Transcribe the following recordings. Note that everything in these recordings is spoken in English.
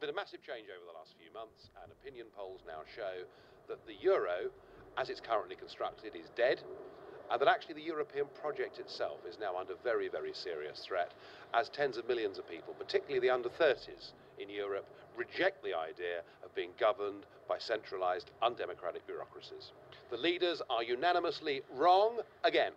There's been a massive change over the last few months, and opinion polls now show that the euro, as it's currently constructed, is dead, and that actually the European project itself is now under very, very serious threat, as tens of millions of people, particularly the under-30s in Europe, reject the idea of being governed by centralised, undemocratic bureaucracies. The leaders are unanimously wrong again.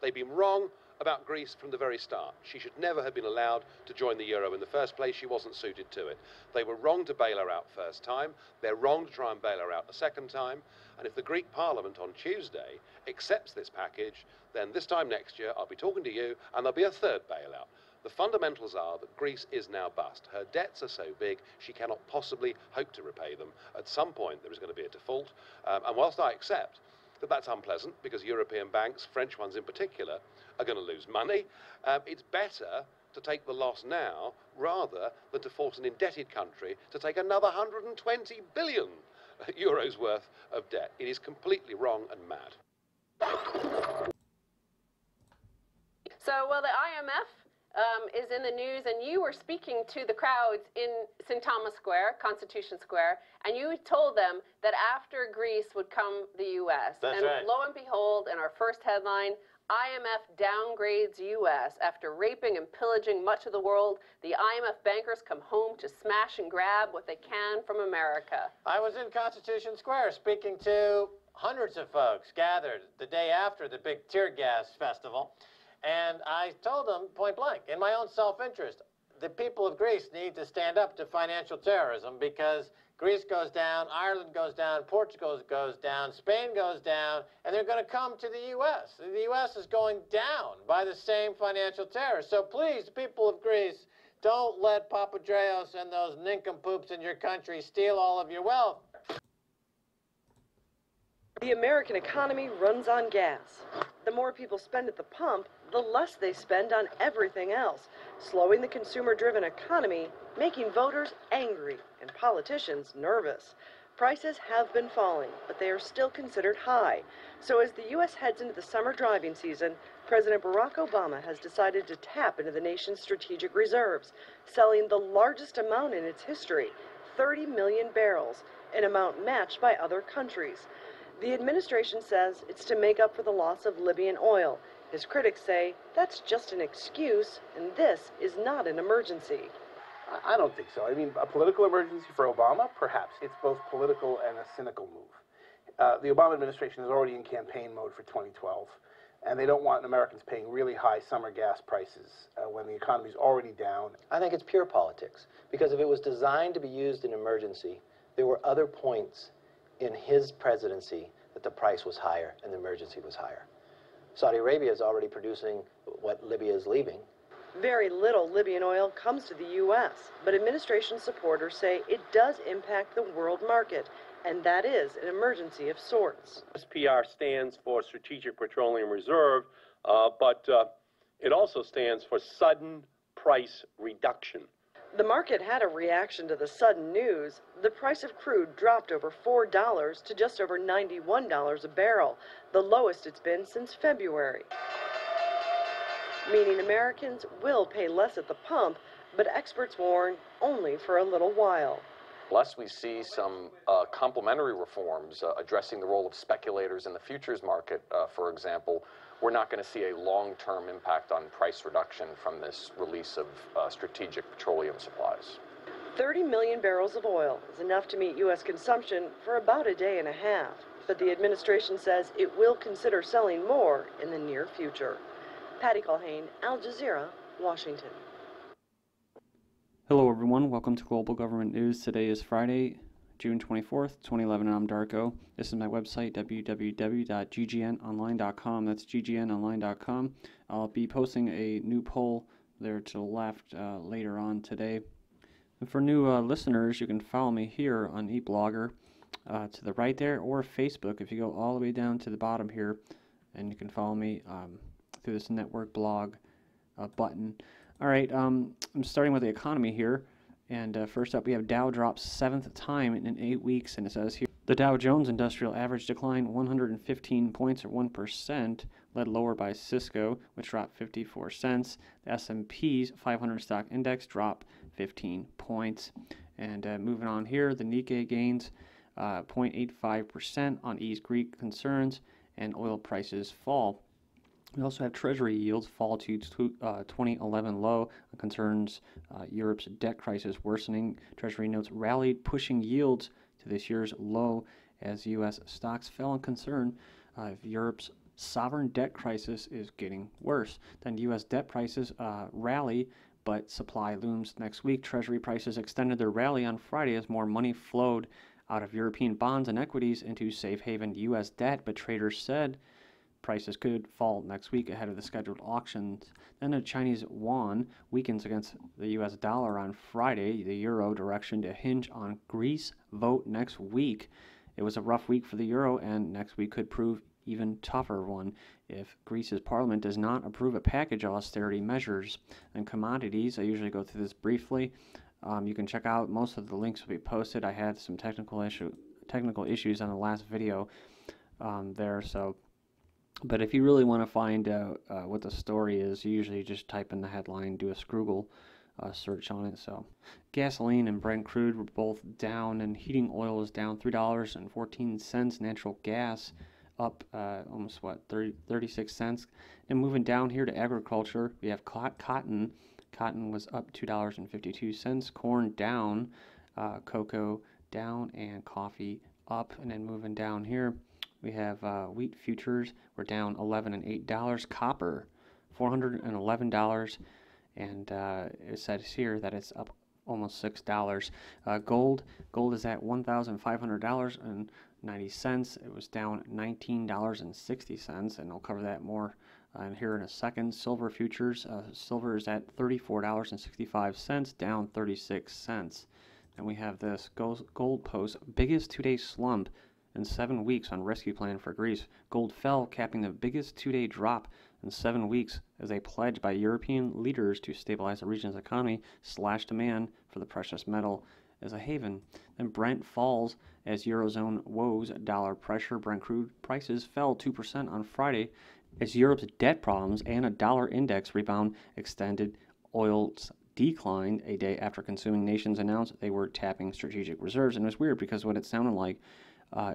They've been wrong about Greece from the very start. She should never have been allowed to join the euro in the first place. She wasn't suited to it. They were wrong to bail her out first time. They're wrong to try and bail her out a second time. And if the Greek Parliament on Tuesday accepts this package, then this time next year I'll be talking to you and there'll be a third bailout. The fundamentals are that Greece is now bust. Her debts are so big she cannot possibly hope to repay them. At some point there is going to be a default. And whilst I accept that that's unpleasant because European banks, French ones in particular, are going to lose money, it's better to take the loss now rather than to force an indebted country to take another 120 billion euros worth of debt. It is completely wrong and mad. So, well, the IMF is in the news, and you were speaking to the crowds in St. Thomas Square, Constitution Square, and you told them that after Greece would come the U.S. That's and right. Lo and behold, in our first headline, IMF downgrades U.S. After raping and pillaging much of the world, the IMF bankers come home to smash and grab what they can from America. I was in Constitution Square speaking to hundreds of folks gathered the day after the big tear gas festival. And I told them point blank, in my own self-interest, the people of Greece need to stand up to financial terrorism because Greece goes down, Ireland goes down, Portugal goes down, Spain goes down, and they're going to come to the U.S. The U.S. is going down by the same financial terror. So please, people of Greece, don't let Papadreos and those nincompoops in your country steal all of your wealth. The American economy runs on gas. The more people spend at the pump, the less they spend on everything else, slowing the consumer-driven economy, making voters angry and politicians nervous. Prices have been falling, but they are still considered high. So as the U.S. heads into the summer driving season, President Barack Obama has decided to tap into the nation's strategic reserves, selling the largest amount in its history, 30 million barrels, an amount matched by other countries. The administration says it's to make up for the loss of Libyan oil. His critics say that's just an excuse, and this is not an emergency. I don't think so. I mean, a political emergency for Obama? Perhaps. It's both political and a cynical move. The Obama administration is already in campaign mode for 2012, and they don't want Americans paying really high summer gas prices when the economy's already down. I think it's pure politics, because if it was designed to be used in emergency, there were other points in his presidency that the price was higher and the emergency was higher. Saudi Arabia is already producing what Libya is leaving. Very little Libyan oil comes to the U.S., but administration supporters say it does impact the world market, and that is an emergency of sorts. SPR stands for Strategic Petroleum Reserve, but it also stands for Sudden Price Reduction. The market had a reaction to the sudden news. The price of crude dropped over $4 to just over $91 a barrel, the lowest it's been since February. Meaning Americans will pay less at the pump, but experts warn only for a little while. Unless we see some complementary reforms addressing the role of speculators in the futures market, for example, we're not going to see a long-term impact on price reduction from this release of strategic petroleum supplies. 30 million barrels of oil is enough to meet U.S. consumption for about a day and a half, but the administration says it will consider selling more in the near future. Patty Culhane, Al Jazeera, Washington. Hello everyone, welcome to Global Government News. Today is Friday, June 24th, 2011, and I'm Darko. This is my website, www.ggnonline.com. That's ggnonline.com. I'll be posting a new poll there to the left later on today. And for new listeners, you can follow me here on eBlogger to the right there, or Facebook if you go all the way down to the bottom here, and you can follow me through this network blog button. All right, I'm starting with the economy here. And first up, we have Dow drops 7th time in 8 weeks, and it says here, the Dow Jones Industrial Average declined 115 points or 1%, led lower by Cisco, which dropped 54 cents. The S&P's 500 stock index dropped 15 points. And moving on here, the Nikkei gains 0.85% on eased Greek concerns, and oil prices fall. We also have Treasury yields fall to 2011 low on concerns Europe's debt crisis worsening. Treasury notes rallied, pushing yields to this year's low as U.S. stocks fell on concern of Europe's sovereign debt crisis is getting worse. Then U.S. debt prices rally, but supply looms next week. Treasury prices extended their rally on Friday as more money flowed out of European bonds and equities into safe haven U.S. debt, but traders said prices could fall next week ahead of the scheduled auctions. Then the Chinese yuan weakens against the U.S. dollar on Friday. The euro direction to hinge on Greece vote next week. It was a rough week for the euro, and next week could prove even tougher one if Greece's parliament does not approve a package of austerity measures. And commodities, I usually go through this briefly. You can check out most of the links will be posted. I had some technical issues on the last video there, so. But if you really want to find out what the story is, you usually just type in the headline, do a Scroogle search on it. So, gasoline and Brent crude were both down, and heating oil is down $3.14. Natural gas up almost 36 cents. And moving down here to agriculture, we have cotton. Cotton was up $2.52. Corn down, cocoa down, and coffee up. And then moving down here, we have wheat futures. We're down $11 and $8. Copper, $411, and it says here that it's up almost $6. Gold is at $1,500.90. It was down $19.60, and I'll cover that more here in a second. Silver futures, silver is at $34.65, down 36 cents. And we have this gold post, biggest two-day slump in 7 weeks on rescue plan for Greece. Gold fell, capping the biggest two-day drop in 7 weeks as a pledge by European leaders to stabilize the region's economy, slash demand for the precious metal as a haven. Then Brent falls as Eurozone woes dollar pressure. Brent crude prices fell 2% on Friday as Europe's debt problems and a dollar index rebound extended oil's declined a day after consuming nations announced they were tapping strategic reserves. And it was weird because what it sounded like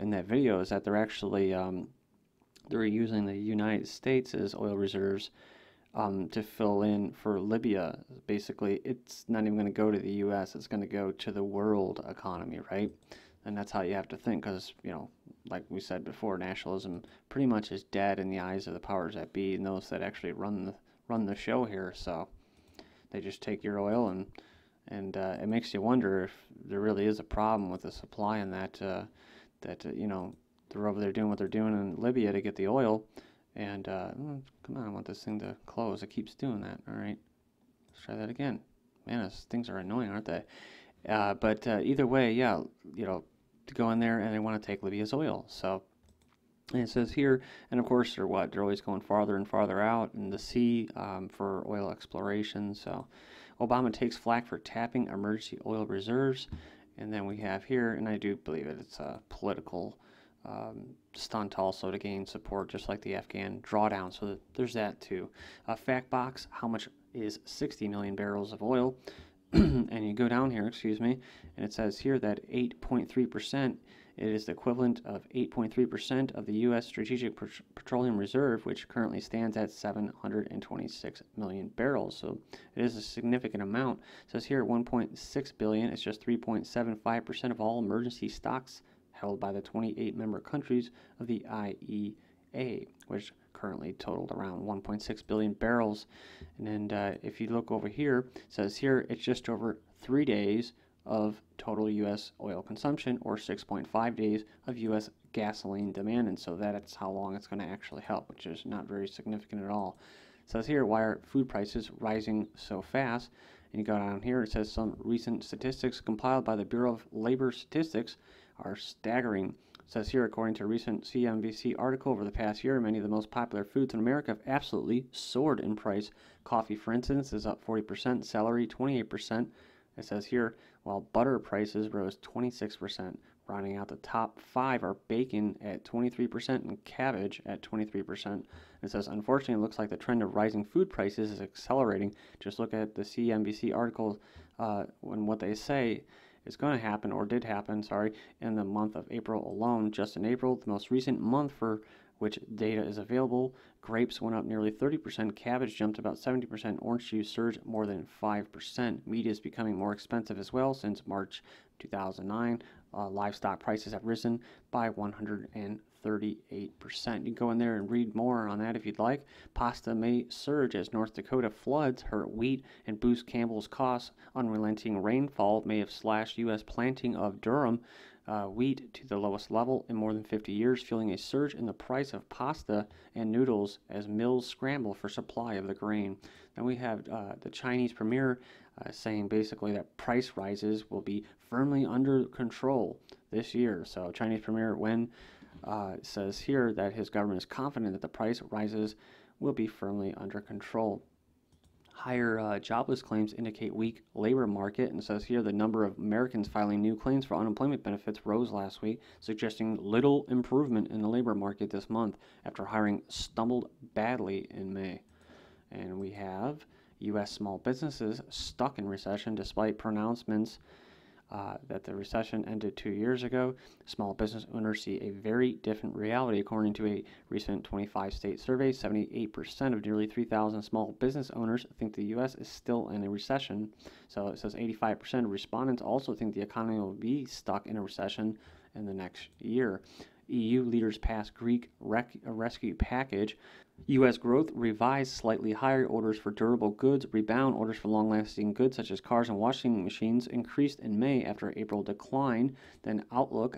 in that video is that they're actually they're using the United States as oil reserves to fill in for Libya. Basically, it's not even going to go to the U.S. It's going to go to the world economy, right? And that's how you have to think, because, you know, like we said before, nationalism pretty much is dead in the eyes of the powers that be and those that actually run the show here. So they just take your oil, and it makes you wonder if there really is a problem with the supply, and that you know, they're over there doing what they're doing in Libya to get the oil. And come on, I want this thing to close. It keeps doing that. All right, let's try that again. Man, these things are annoying, aren't they? But either way, yeah, you know, to go in there and they want to take Libya's oil. So, and it says here, and of course they're always going farther and farther out in the sea for oil exploration. So Obama takes flack for tapping emergency oil reserves. And then we have here, and I do believe it's a political stunt also to gain support, just like the Afghan drawdown. So there's that too. Factbox, how much is 60 million barrels of oil? And you go down here, excuse me, and it says here that 8.3%, it is the equivalent of 8.3% of the U.S. Strategic Petroleum Reserve, which currently stands at 726 million barrels. So it is a significant amount. It says here 1.6 billion. It's just 3.75% of all emergency stocks held by the 28 member countries of the IEA, which currently totaled around 1.6 billion barrels. And if you look over here, it says here it's just over 3 days of total U.S. oil consumption, or 6.5 days of U.S. gasoline demand. And so that's how long it's going to actually help, which is not very significant at all. It says here, why are food prices rising so fast? And you go down here, it says some recent statistics compiled by the Bureau of Labor Statistics are staggering. It says here, according to a recent CNBC article, over the past year, many of the most popular foods in America have absolutely soared in price. Coffee, for instance, is up 40%, celery 28%. It says here, while butter prices rose 26%. Rounding out the top 5 are bacon at 23% and cabbage at 23%. It says, unfortunately, it looks like the trend of rising food prices is accelerating. Just look at the CNBC article when what they say is going to happen, or did happen, in the month of April alone. Just in April, the most recent month for which data is available, grapes went up nearly 30%, cabbage jumped about 70%, orange juice surged more than 5%. Meat is becoming more expensive as well since March 2009. Livestock prices have risen by 138%. You can go in there and read more on that if you'd like. Pasta may surge as North Dakota floods hurt wheat and boost Campbell's costs. Unrelenting rainfall may have slashed U.S. planting of durum wheat to the lowest level in more than 50 years, fueling a surge in the price of pasta and noodles as mills scramble for supply of the grain. Then we have the Chinese premier saying basically that price rises will be firmly under control this year. So Chinese Premier Wen says here that his government is confident that the price rises will be firmly under control. Higher jobless claims indicate weak labor market, and says here the number of Americans filing new claims for unemployment benefits rose last week, suggesting little improvement in the labor market this month after hiring stumbled badly in May. And we have U.S. small businesses stuck in recession despite pronouncements that the recession ended 2 years ago. Small business owners see a very different reality. According to a recent 25-state survey, 78% of nearly 3,000 small business owners think the U.S. is still in a recession. So it says 85% of respondents also think the economy will be stuck in a recession in the next year. EU leaders pass Greek rescue package. U.S. growth revised slightly higher. Orders for durable goods rebound. Orders for long-lasting goods such as cars and washing machines increased in May after April declined. Then Outlook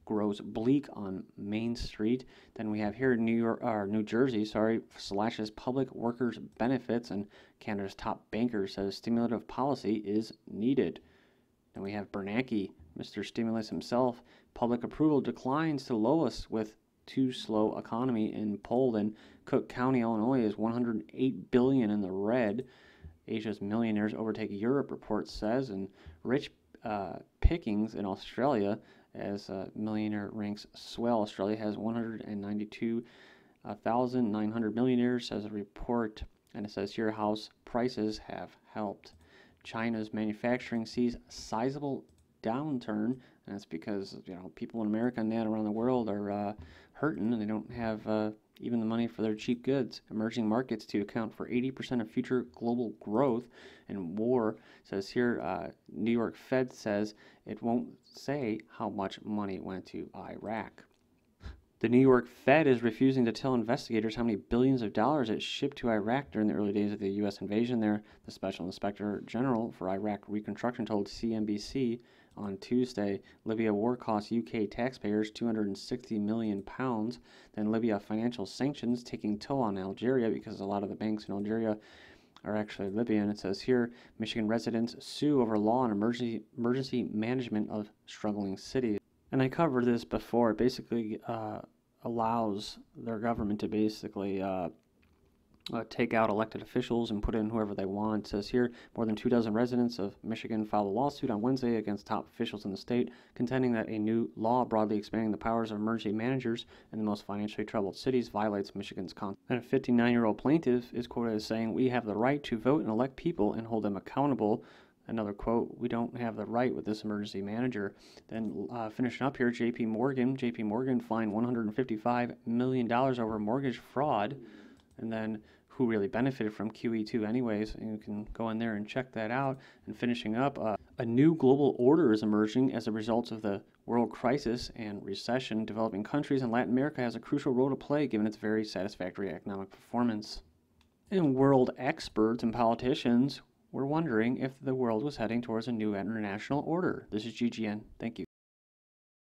grows bleak on Main Street. Then we have here New Jersey, slashes public workers' benefits, and Canada's top banker says stimulative policy is needed. Then we have Bernanke, Mr. Stimulus himself. Public approval declines to lowest with too slow economy in Poland. Cook County, Illinois is $108 billion in the red. Asia's millionaires overtake Europe, report says, and rich pickings in Australia as millionaire ranks swell. Australia has 192,900 millionaires, says a report, and it says here house prices have helped. China's manufacturing sees sizable downturn, and that's because people in America and around the world are hurting, and they don't have even the money for their cheap goods. Emerging markets to account for 80% of future global growth. And war, says here, New York Fed says it won't say how much money went to Iraq. The New York Fed is refusing to tell investigators how many billions of dollars it shipped to Iraq during the early days of the U.S. invasion there. The Special Inspector General for Iraq Reconstruction told CNBC on Tuesday Libya war cost UK taxpayers £260 million. Then Libya financial sanctions taking toll on Algeria because a lot of the banks in Algeria are actually Libyan. It says here Michigan residents sue over law on emergency management of struggling cities. And I covered this before. It basically allows their government to basically take out elected officials and put in whoever they want. It says here more than 24 residents of Michigan filed a lawsuit on Wednesday against top officials in the state, contending that a new law broadly expanding the powers of emergency managers in the most financially troubled cities violates Michigan's constitution. And a 59-year-old plaintiff is quoted as saying, "We have the right to vote and elect people and hold them accountable." Another quote, "We don't have the right with this emergency manager." Then finishing up here, JP Morgan fined $155 million over mortgage fraud. And then who really benefited from QE2 anyways, and you can go in there and check that out. And finishing up, a new global order is emerging as a result of the world crisis and recession. Developing countries in Latin America has a crucial role to play given its very satisfactory economic performance. And world experts and politicians were wondering if the world was heading towards a new international order. This is GGN. Thank you.